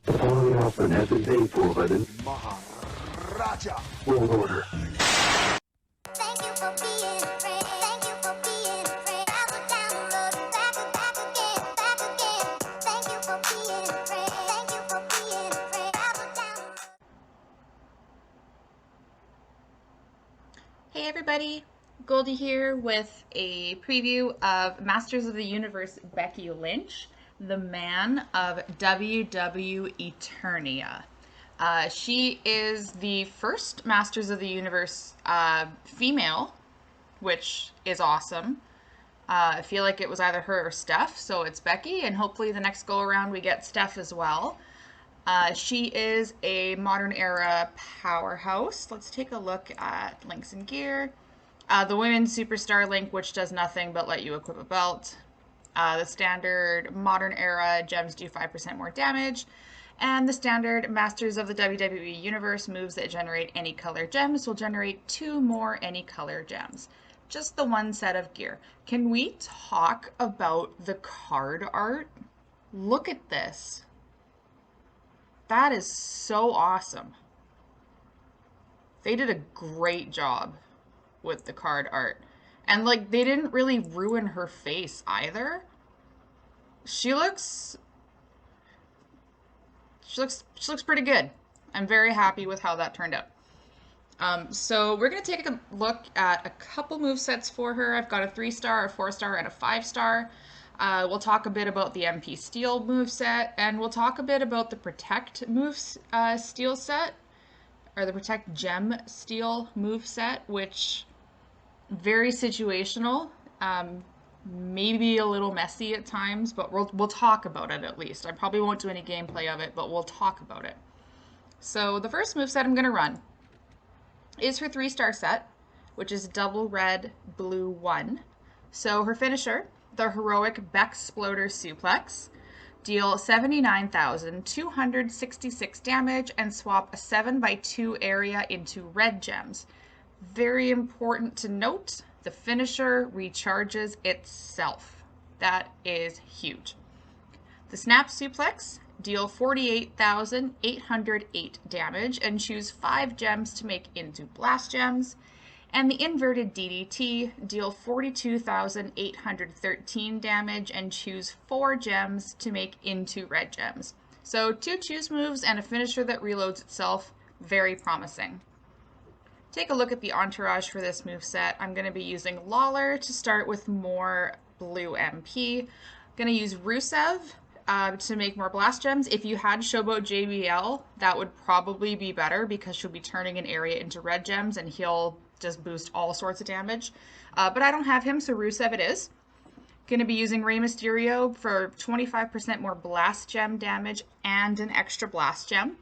The following announcement has been paid for by the Maharaja. World Order. Thank you for being a friend. Thank you for being a friend. Travel down the road, back again, back again. Thank you for being a friend. Thank you for being a friend. Travel down the road. Hey everybody, Goldie here with a preview of Masters of the Universe Becky Lynch, the man of WWEternia. She is the first Masters of the Universe female, which is awesome. I feel like it was either her or Steph, so it's Becky, and hopefully the next go around we get Steph as well. She is a modern era powerhouse. Let's take a look at links and gear. The women's superstar link, which does nothing but let you equip a belt. The standard modern era gems do 5% more damage. And the standard Masters of the WWE Universe moves that generate any color gems will generate 2 more any color gems. Just the one set of gear. Can we talk about the card art? Look at this. That is so awesome. They did a great job with the card art. And like they didn't really ruin her face either. She looks pretty good. I'm very happy with how that turned out. So we're going to take a look at a couple movesets for her. I've got a 3-star, a 4-star, and a 5-star. We'll talk a bit about the MP Steel moveset, and we'll talk a bit about the Protect Steel set, or the Protect Gem Steel moveset, which very situational, maybe a little messy at times, but we'll talk about it at least. I probably won't do any gameplay of it, but we'll talk about it. So the first moveset I'm going to run is her 3-star set, which is double red, blue 1. So her finisher, the heroic Beck-Sploder Suplex, deal 79,266 damage and swap a 7x2 area into red gems. Very important to note, the finisher recharges itself. That is huge. The Snap Suplex, deal 48,808 damage and choose 5 gems to make into blast gems. And the Inverted DDT, deal 42,813 damage and choose 4 gems to make into red gems. So 2 choose moves and a finisher that reloads itself. Very promising. Take a look at the entourage for this moveset. I'm going to be using Lawler to start with more blue MP. I'm going to use Rusev to make more blast gems. If you had Showboat JBL, that would probably be better because she'll be turning an area into red gems and he'll just boost all sorts of damage. But I don't have him, so Rusev it is. Going to be using Rey Mysterio for 25% more blast gem damage and an extra blast gem.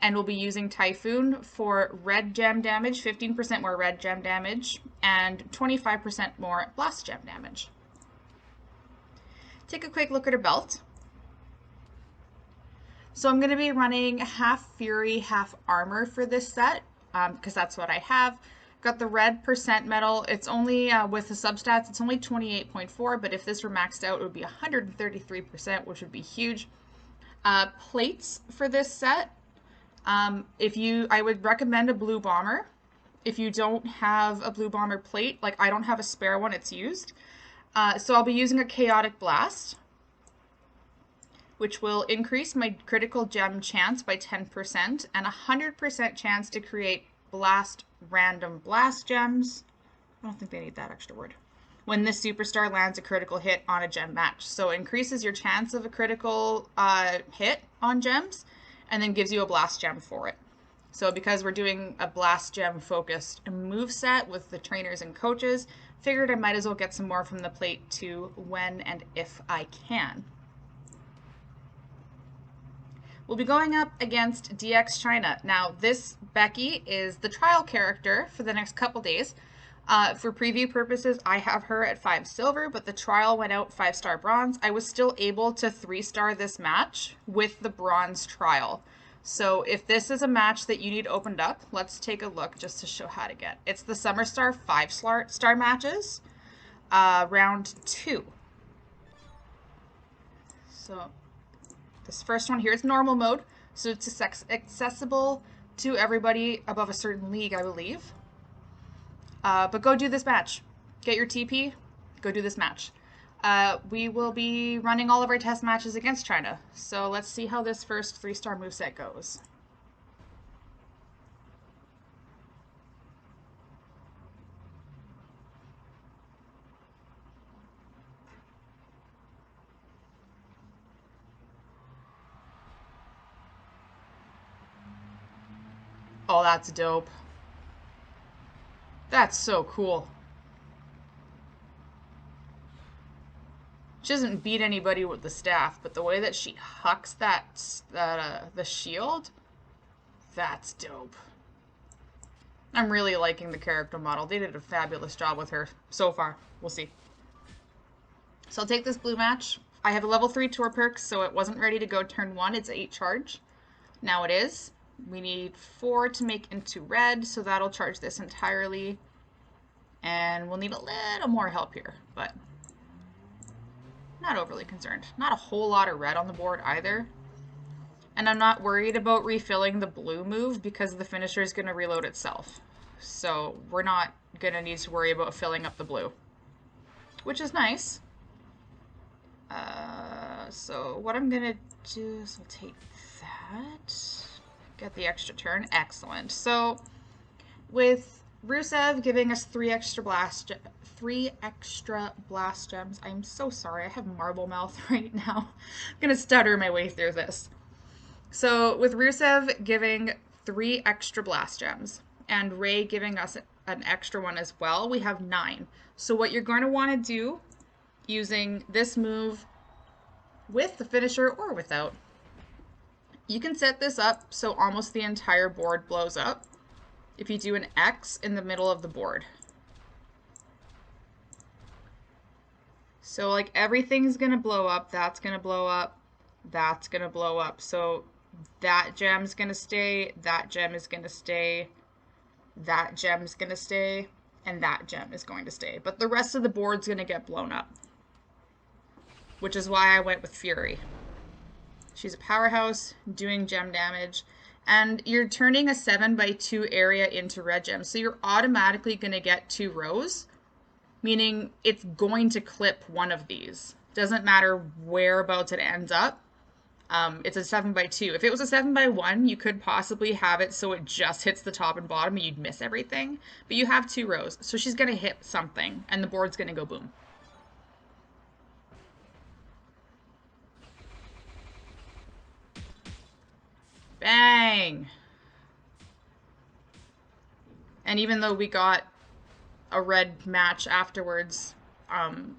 And we'll be using Typhoon for red gem damage, 15% more red gem damage, and 25% more blast gem damage. Take a quick look at her belt. So I'm going to be running half Fury, half Armor for this set, because that's what I have. Got the red percent metal. It's only, with the substats, it's only 28.4, but if this were maxed out, it would be 133%, which would be huge. Plates for this set. I would recommend a Blue Bomber. If you don't have a Blue Bomber plate, like I don't have a spare one, it's used. So I'll be using a Chaotic Blast, which will increase my critical gem chance by 10% and 100% chance to create random blast gems. I don't think they need that extra word. When this superstar lands a critical hit on a gem match. So it increases your chance of a critical hit on gems and then gives you a blast gem for it. So because we're doing a blast gem focused moveset with the trainers and coaches, figured I might as well get some more from the plate too when and if I can. We'll be going up against DX China. Now, this Becky is the trial character for the next couple days. For preview purposes, I have her at 5 silver, but the trial went out 5-star bronze. I was still able to 3-star this match with the bronze trial. So if this is a match that you need opened up, let's take a look just to show how to get. It's the Summer Star 5-star matches, round 2. So This first one here is normal mode, so it's accessible to everybody above a certain league, I believe. But go do this match. Get your TP, go do this match. We will be running all of our test matches against China, so let's see how this first 3-star moveset goes. Oh, that's dope. That's so cool. She doesn't beat anybody with the staff, but the way that she hucks the shield, that's dope. I'm really liking the character model. They did a fabulous job with her so far. We'll see. So I'll take this blue match. I have a level 3 tour perk, so it wasn't ready to go turn 1. It's 8 charge. Now it is. We need 4 to make into red, so that'll charge this entirely. And we'll need a little more help here, but not overly concerned. Not a whole lot of red on the board either. And I'm not worried about refilling the blue move because the finisher is going to reload itself. So we're not going to need to worry about filling up the blue, which is nice. So what I'm going to do is I'll take that. Get the extra turn. Excellent. So with Rusev giving us 3 extra blast gems. I'm so sorry. I have marble mouth right now. I'm going to stutter my way through this. So with Rusev giving 3 extra blast gems and Ray giving us an extra one as well, we have 9. So what you're going to want to do using this move with the finisher or without, you can set this up so almost the entire board blows up if you do an X in the middle of the board. So like everything's going to blow up, that's going to blow up, that's going to blow up. So that gem's going to stay, that gem is going to stay, that gem's going to stay, and that gem is going to stay. But the rest of the board's going to get blown up, which is why I went with Fury. She's a powerhouse, doing gem damage, and you're turning a 7x2 area into red gems. So you're automatically going to get 2 rows, meaning it's going to clip one of these. Doesn't matter whereabouts it ends up. It's a 7x2. If it was a 7x1, you could possibly have it so it just hits the top and bottom and you'd miss everything. But you have 2 rows, so she's going to hit something, and the board's going to go boom. Bang! And even though we got a red match afterwards,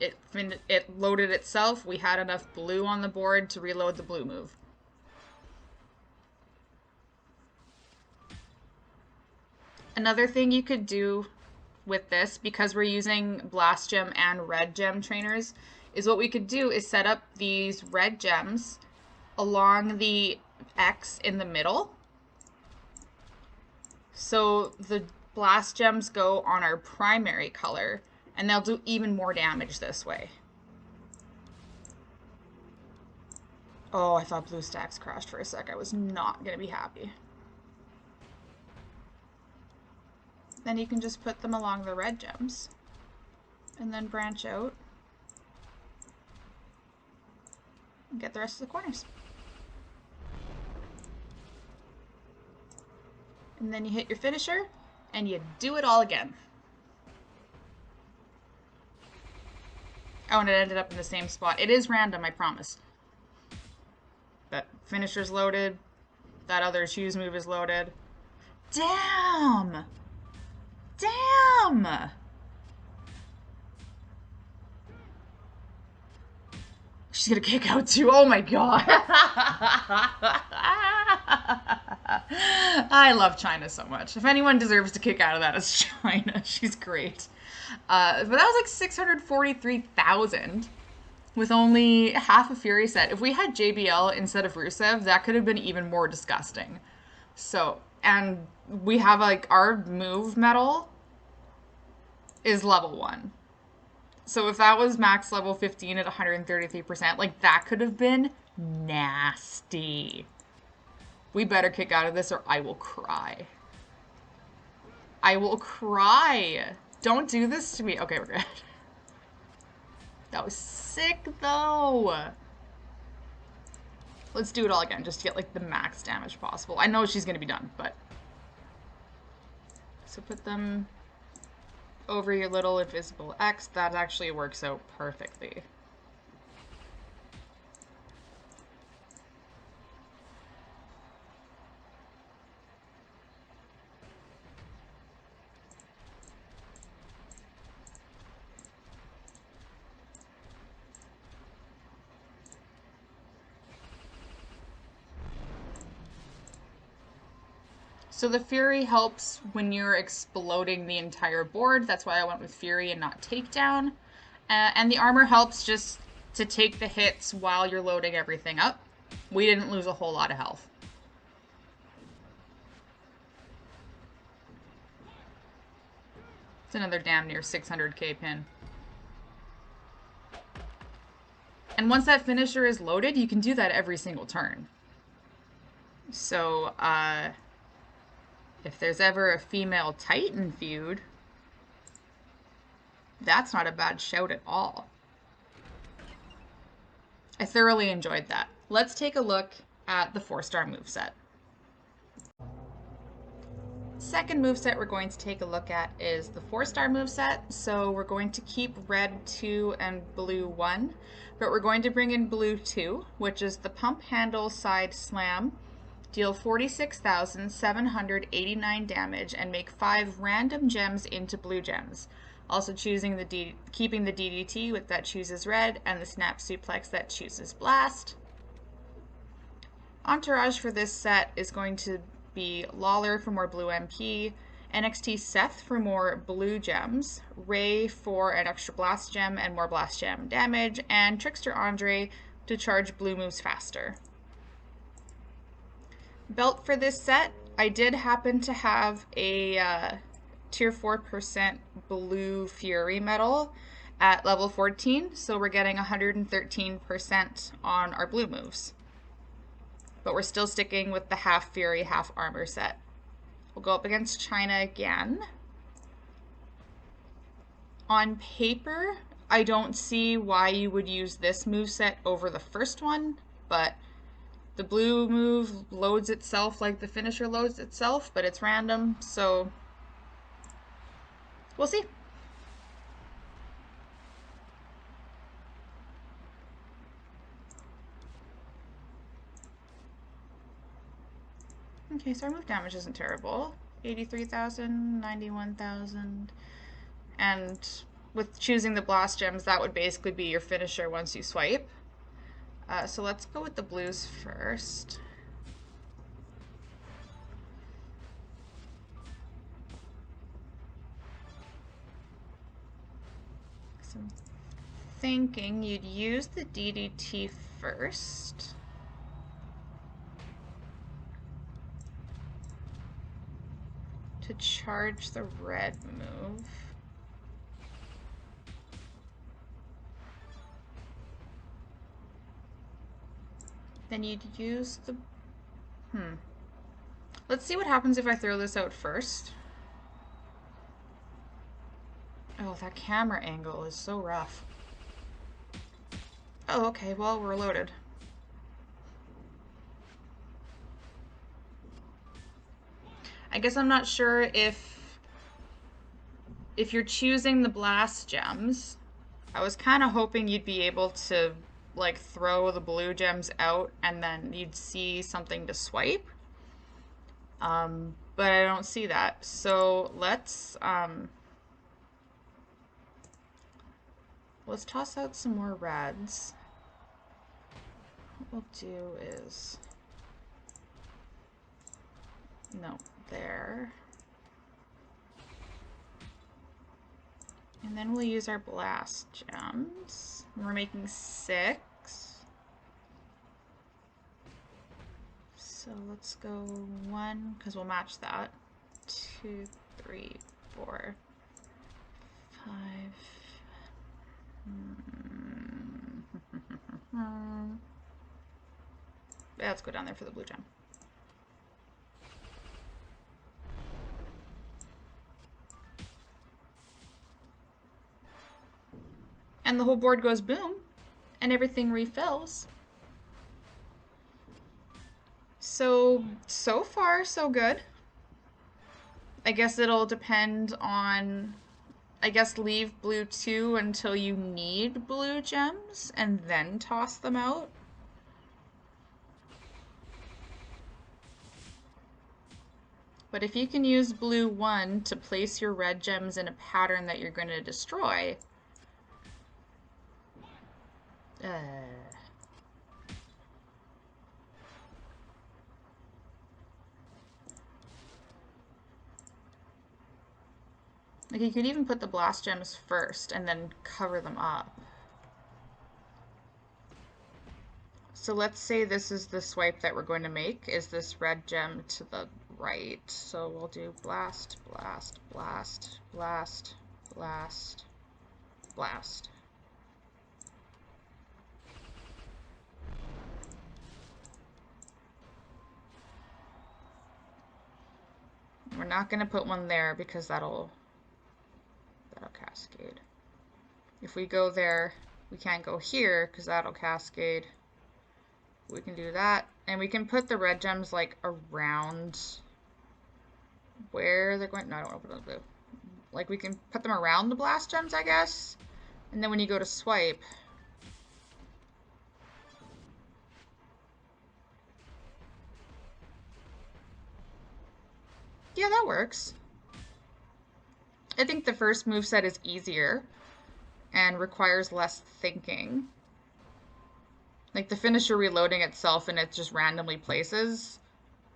it loaded itself. We had enough blue on the board to reload the blue move. Another thing you could do with this, because we're using blast gem and red gem trainers, is what we could do is set up these red gems along the X in the middle. So the blast gems go on our primary color, and they'll do even more damage this way. Oh, I thought blue stacks crashed for a sec. I was not going to be happy. Then you can just put them along the red gems and then branch out and get the rest of the corners. And then you hit your finisher and you do it all again. Oh, and it ended up in the same spot. It is random, I promise. That finisher's loaded. That other shoes move is loaded. Damn! Damn! She's gonna kick out too. Oh my god. I love China so much. If anyone deserves to kick out of that, it's China. She's great. But that was like 643,000 with only half a Fury set. If we had JBL instead of Rusev, that could have been even more disgusting. So, and we have like our move medal is level 1. So if that was max level 15 at 133%, like that could have been Nasty. We better kick out of this or I will cry. I will cry. Don't do this to me. Okay, we're good. That was sick, though. Let's do it all again, just to get, like, the max damage possible. I know she's gonna be done, but... So put them over your little invisible X. That actually works out perfectly. So the Fury helps when you're exploding the entire board. That's why I went with Fury and not Takedown. And the armor helps just to take the hits while you're loading everything up. We didn't lose a whole lot of health. It's another damn near 600k pin. And once that finisher is loaded, you can do that every single turn. So, if there's ever a female Titan feud, that's not a bad shout at all. I thoroughly enjoyed that. Let's take a look at the 4-star moveset. Second moveset we're going to take a look at is the 4-star moveset. So we're going to keep red 2 and blue 1, but we're going to bring in blue 2, which is the pump handle side slam. Deal 46,789 damage and make 5 random gems into blue gems. Also choosing keeping the DDT with that chooses red and the snap suplex that chooses blast. Entourage for this set is going to be Lawler for more blue MP, NXT Seth for more blue gems, Ray for an extra blast gem and more blast gem damage, and Trickster Andre to charge blue moves faster. Belt for this set, I did happen to have a tier 4% blue Fury medal at level 14, so we're getting 113% on our blue moves. But we're still sticking with the half Fury, half armor set. We'll go up against China again. On paper, I don't see why you would use this moveset over the first one, but the blue move loads itself like the finisher loads itself, but it's random, so we'll see. Okay, so our move damage isn't terrible. 83,000, 91,000, and with choosing the blast gems, that would basically be your finisher once you swipe. So let's go with the blues first. So I'm thinking you'd use the DDT first. To charge the red move. Then you'd use the... Let's see what happens if I throw this out first. Oh, that camera angle is so rough. Oh, okay, well, we're loaded. I guess I'm not sure if you're choosing the blast gems. I was kind of hoping you'd be able to, like, throw the blue gems out and then you'd see something to swipe. But I don't see that. So let's toss out some more reds. What we'll do is... No, there. And then we'll use our blast gems. We're making 6. So let's go 1, because we'll match that. 2, 3, 4, 5. Yeah, let's go down there for the blue gem. And the whole board goes boom, and everything refills. So far, so good. I guess it'll depend on, I guess leave blue 2 until you need blue gems, and then toss them out. But if you can use blue 1 to place your red gems in a pattern that you're going to destroy, like you could even put the blast gems first and then cover them up. So let's say this is the swipe that we're going to make, is this red gem to the right. So we'll do blast, blast, blast, blast, blast, blast. We're not going to put one there because that'll cascade. If we go there, we can't go here because that'll cascade. We can do that, and we can put the red gems like around where they're going. No, I don't want to put it on blue. Like we can put them around the blast gems, I guess. And then when you go to swipe, yeah, that works. I think the first moveset is easier and requires less thinking. Like the finisher reloading itself and it just randomly places,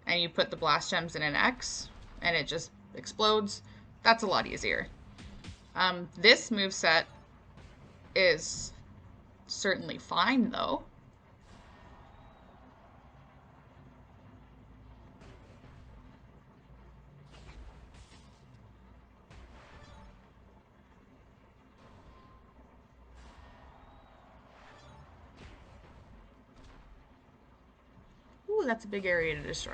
and you put the blast gems in an X and it just explodes. That's a lot easier. This moveset is certainly fine though. Ooh, that's a big area to destroy.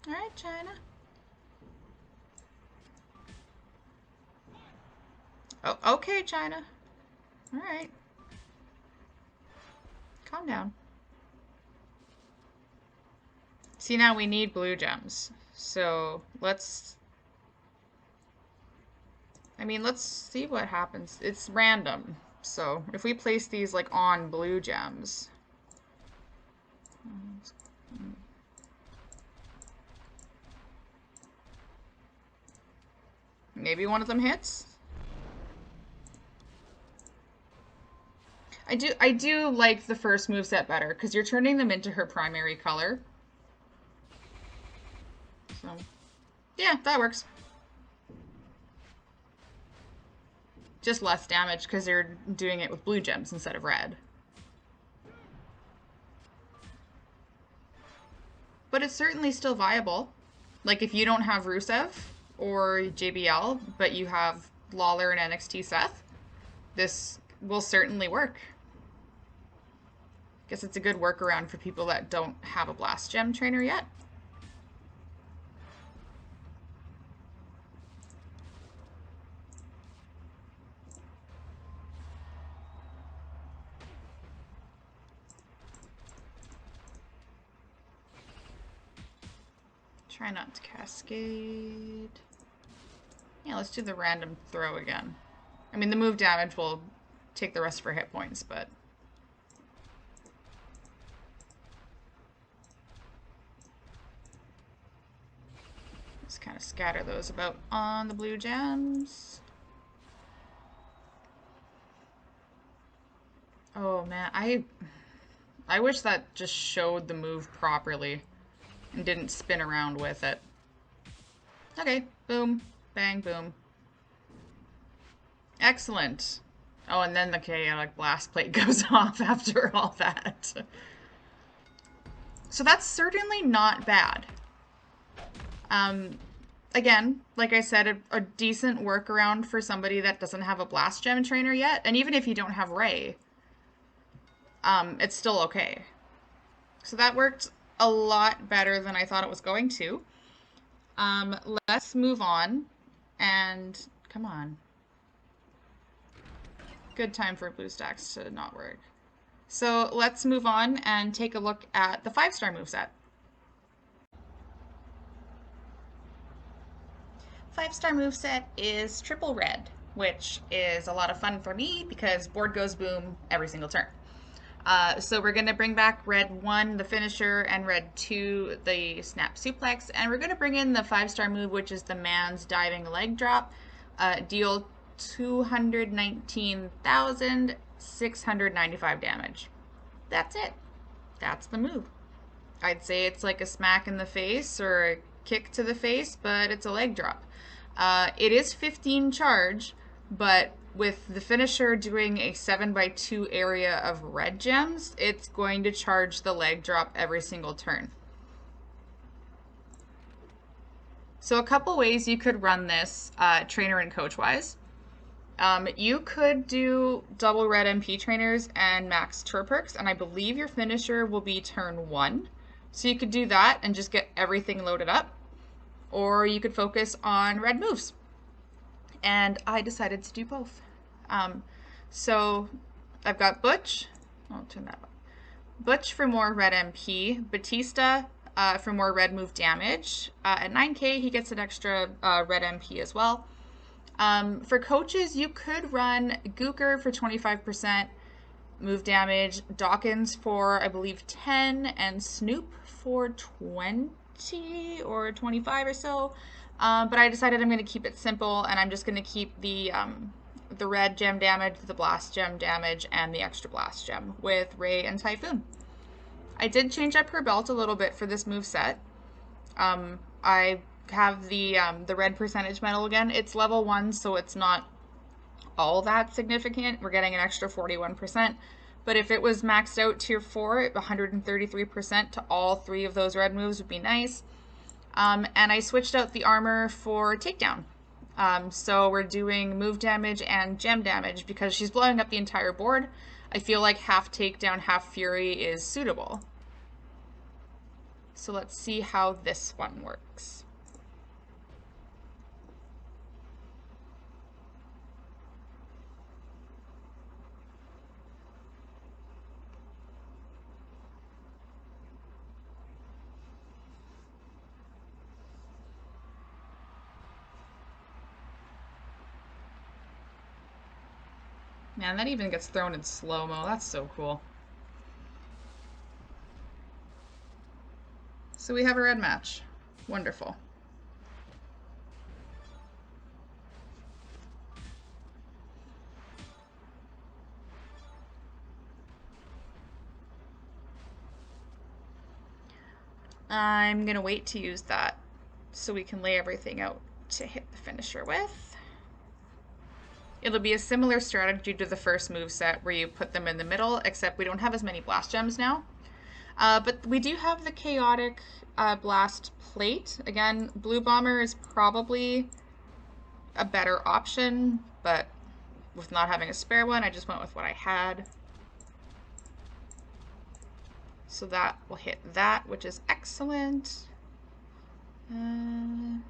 Alright, China. Oh, okay, China. Alright. Calm down. See, now we need blue gems. So let's see what happens. It's random. So if we place these like on blue gems, maybe one of them hits. I do like the first moveset better because you're turning them into her primary color. So yeah, that works. Just less damage because they're doing it with blue gems instead of red. But it's certainly still viable. Like if you don't have Rusev or JBL, but you have Lawler and NXT Seth, this will certainly work. Guess it's a good workaround for people that don't have a Blast Gem trainer yet. Try not to cascade. Yeah, let's do the random throw again. I mean, the move damage will take the rest of her hit points, but... Just kind of scatter those about on the blue gems. Oh man, I wish that just showed the move properly and didn't spin around with it. Okay, boom, bang, boom. Excellent. Oh, and then the chaotic blast plate goes off after all that. So that's certainly not bad. Again, like I said, a decent workaround for somebody that doesn't have a Blast Gem trainer yet. And even if you don't have Ray, it's still okay. So that worked a lot better than I thought it was going to. Let's move on and come on. Good time for BlueStacks to not work. So let's move on and take a look at the 5-star moveset. 5-star moveset is triple red, which is a lot of fun for me because board goes boom every single turn. So we're going to bring back red 1, the finisher, and red 2, the snap suplex. And we're going to bring in the 5-star move, which is the man's diving leg drop. Deal 219,695 damage. That's it. That's the move. I'd say it's like a smack in the face or a kick to the face, but it's a leg drop. It is 15 charge, but with the finisher doing a 7x2 area of red gems, it's going to charge the leg drop every single turn. So a couple ways you could run this trainer and coach wise. You could do double red MP trainers and max tour perks, and I believe your finisher will be turn 1. So you could do that and just get everything loaded up. Or you could focus on red moves. And I decided to do both. So I've got Butch. I'll turn that up. Butch for more red MP. Batista for more red move damage. At 9k, he gets an extra red MP as well. For coaches, you could run Gooker for 25% move damage, Dawkins for, I believe, 10, and Snoop for 20 or 25 or so. But I decided I'm going to keep it simple, and I'm just going to keep the red gem damage, the blast gem damage, and the extra blast gem with Ray and Typhoon. I did change up her belt a little bit for this move set. I have the red percentage medal again. It's level 1, so it's not all that significant. We're getting an extra 41%. But if it was maxed out tier 4, 133% to all 3 of those red moves would be nice. And I switched out the armor for takedown. So we're doing move damage and gem damage because she's blowing up the entire board. I feel like half takedown, half fury is suitable. So let's see how this one works. Man, that even gets thrown in slow-mo. That's so cool. So we have a red match. Wonderful. I'm going to wait to use that so we can lay everything out to hit the finisher with. It'll be a similar strategy to the first move set where you put them in the middle, except we don't have as many blast gems now. But we do have the chaotic blast plate. Again, blue bomber is probably a better option, but with not having a spare one, I just went with what I had. So that will hit that, which is excellent. You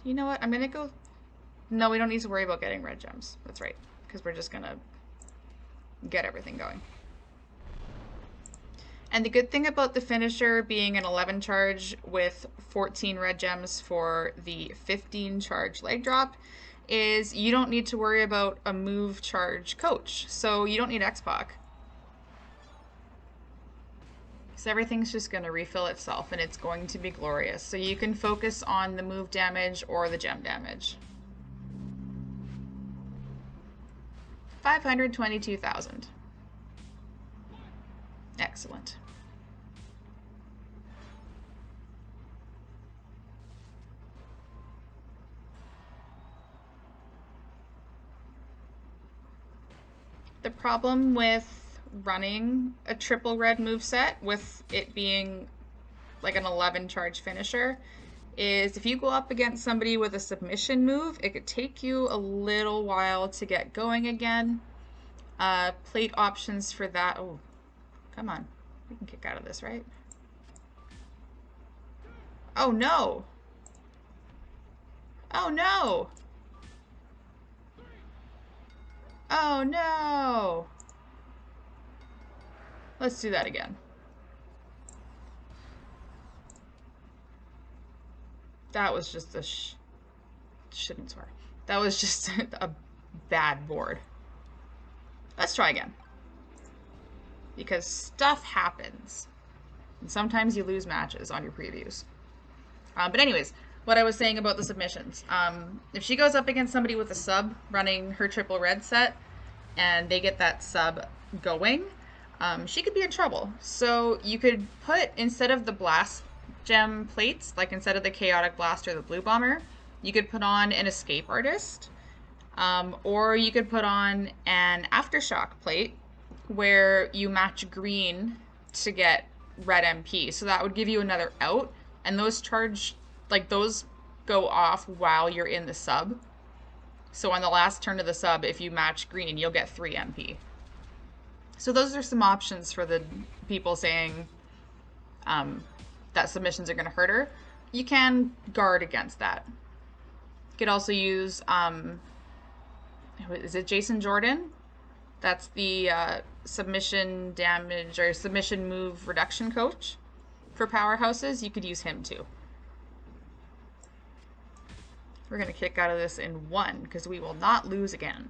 know what? I'm gonna go. No, we don't need to worry about getting red gems. That's right, because we're just gonna get everything going. And the good thing about the finisher being an 11 charge with 14 red gems for the 15 charge leg drop is you don't need to worry about a move charge coach. So you don't need X-Pac. So everything's just going to refill itself and it's going to be glorious. So you can focus on the move damage or the gem damage. 522,000. Excellent. The problem with running a triple red moveset with it being like an 11 charge finisher is if you go up against somebody with a submission move, it could take you a little while to get going again. Plate options for that. Oh, Come on. We can kick out of this, right? Oh, no. Oh, no. Oh, no. Let's do that again. That was just a shouldn't swear. That was just a bad board. Let's try again. Because stuff happens. And sometimes you lose matches on your previews. But anyways, what I was saying about the submissions. If she goes up against somebody with a sub running her triple red set, and they get that sub going, she could be in trouble. So you could put, instead of the blast gem plates, like instead of the chaotic blast or the blue bomber, you could put on an escape artist, or you could put on an aftershock plate where you match green to get red MP. So that would give you another out, and those charge, like those go off while you're in the sub. So on the last turn of the sub, if you match green, you'll get 3 MP. So those are some options for the people saying that submissions are going to hurt her. You can guard against that. You could also use, is it Jason Jordan? That's the submission damage or submission move reduction coach for powerhouses. You could use him too. We're going to kick out of this in 1 because we will not lose again.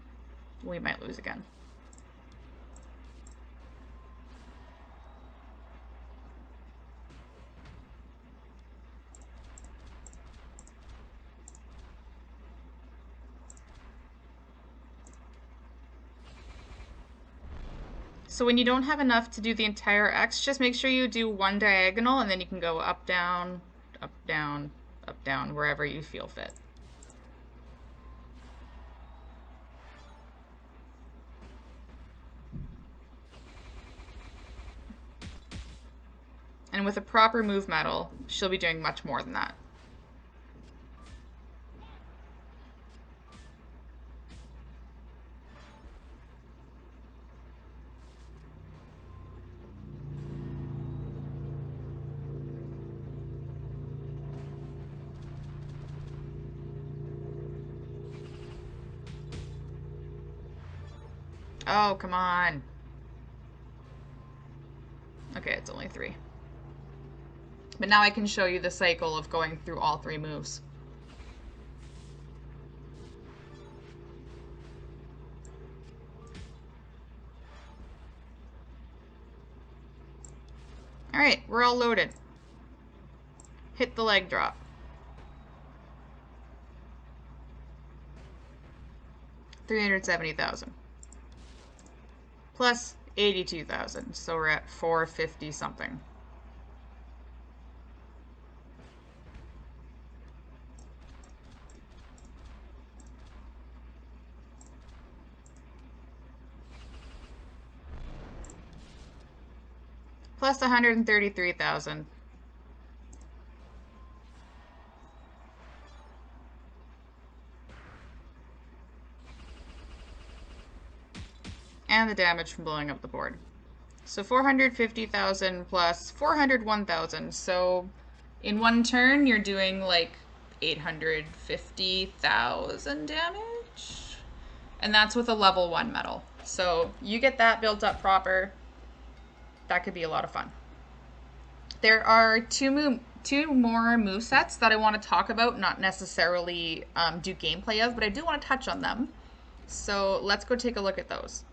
We might lose again. So when you don't have enough to do the entire X, just make sure you do 1 diagonal, and then you can go up, down, up, down, up, down, wherever you feel fit. And with a proper move medal, she'll be doing much more than that. Oh, come on. Okay, it's only 3. But now I can show you the cycle of going through all 3 moves. Alright, we're all loaded. Hit the leg drop. $370,000. Plus 82,000, so we're at 450 something. Plus 133,000. And the damage from blowing up the board. So 450,000 plus 401,000. So in 1 turn, you're doing like 850,000 damage. And that's with a level 1 medal. So you get that built up proper. That could be a lot of fun. There are two more movesets that I want to talk about, not necessarily do gameplay of, but I do want to touch on them. So let's go take a look at those.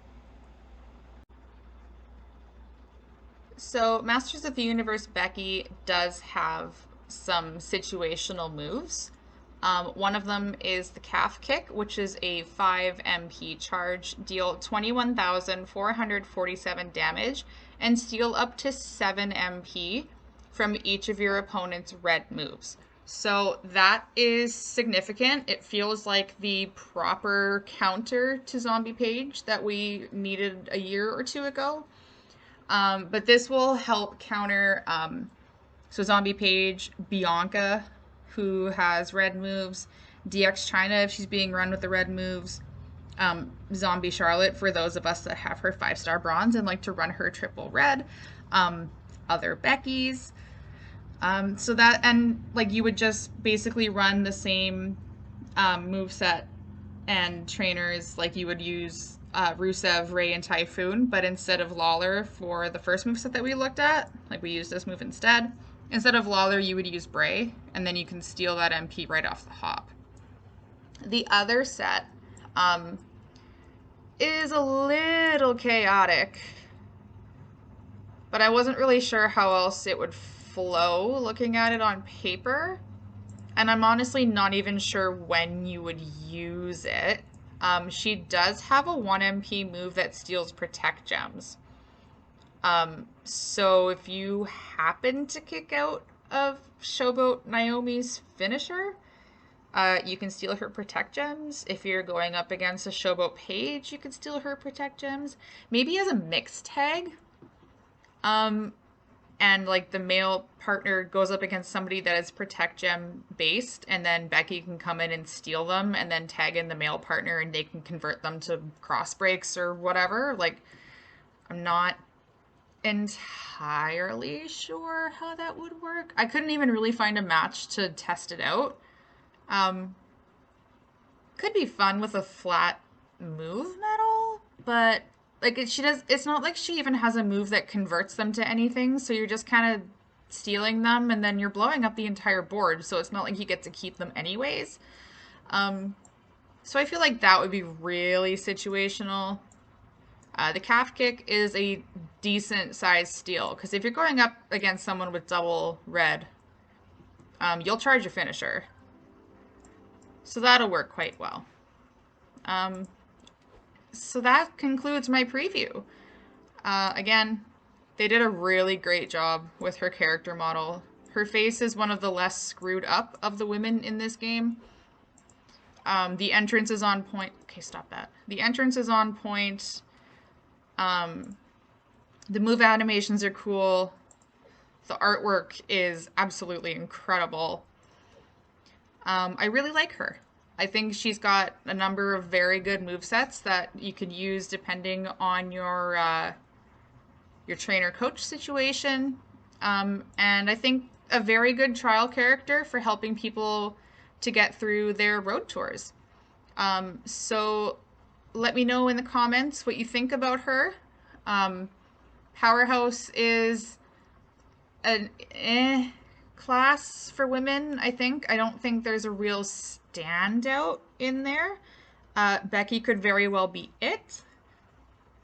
So Masters of the Universe Becky does have some situational moves. One of them is the calf kick, which is a 5 MP charge, deal 21,447 damage, and steal up to 7 MP from each of your opponent's red moves. So that is significant. It feels like the proper counter to Zombie Page that we needed a year or 2 ago. But this will help counter, so Zombie Page, Bianca, who has red moves, DX China if she's being run with the red moves, Zombie Charlotte for those of us that have her 5-star bronze and like to run her triple red. Other Beckys. So that, and like you would just basically run the same moveset and trainers like you would use Rusev, Ray, and Typhoon, but instead of Lawler for the first moveset that we looked at, like we used this move instead. Instead of Lawler, you would use Bray, and then you can steal that MP right off the hop. The other set is a little chaotic, but I wasn't really sure how else it would flow looking at it on paper. And I'm honestly not even sure when you would use it. She does have a 1 MP move that steals Protect Gems. So if you happen to kick out of Showboat Naomi's finisher, you can steal her Protect Gems. If you're going up against a Showboat Paige, you can steal her Protect Gems. Maybe as a mixed tag. And like the male partner goes up against somebody that is Protect Gem based, and then Becky can come in and steal them and then tag in the male partner and they can convert them to cross breaks or whatever. Like, I'm not entirely sure how that would work. I couldn't even really find a match to test it out. Could be fun with a flat move metal, but like it's not like she even has a move that converts them to anything, so you're just kind of stealing them and then you're blowing up the entire board, so it's not like you get to keep them anyways. So I feel like that would be really situational. The calf kick is a decent size steal, because if you're going up against someone with double red, you'll charge your finisher. So that'll work quite well. So that concludes my preview. Again, they did a really great job with her character model. Her face is one of the less screwed up of the women in this game. The entrance is on point. Okay, stop that. The entrance is on point. The move animations are cool. The artwork is absolutely incredible. I really like her. I think she's got a number of very good movesets that you could use depending on your trainer-coach situation. And I think a very good trial character for helping people to get through their road tours. So let me know in the comments what you think about her. Powerhouse is an class for women, I think. I don't think there's a real standout in there. Becky could very well be it.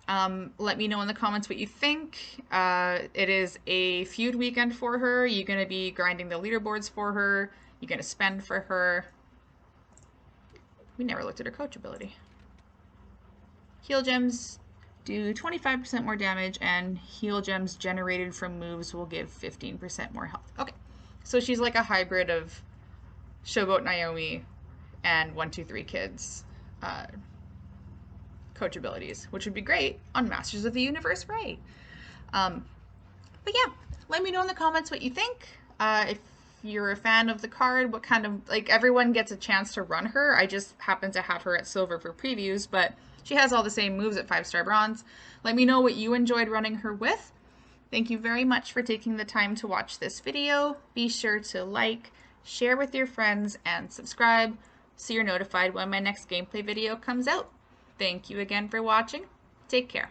Let me know in the comments what you think. It is a feud weekend for her. You're going to be grinding the leaderboards for her. You're going to spend for her. We never looked at her coach ability. Heal gems do 25% more damage, and heal gems generated from moves will give 15% more health. Okay, so she's like a hybrid of Showboat Naomi and 1-2-3 Kids coach abilities, which would be great on Masters of the Universe, right? But yeah, let me know in the comments what you think. If you're a fan of the card, what kind of, like, everyone gets a chance to run her. I just happen to have her at silver for previews, but she has all the same moves at 5-star bronze. Let me know what you enjoyed running her with. Thank you very much for taking the time to watch this video. Be sure to like, share with your friends, and subscribe so you're notified when my next gameplay video comes out. Thank you again for watching. Take care.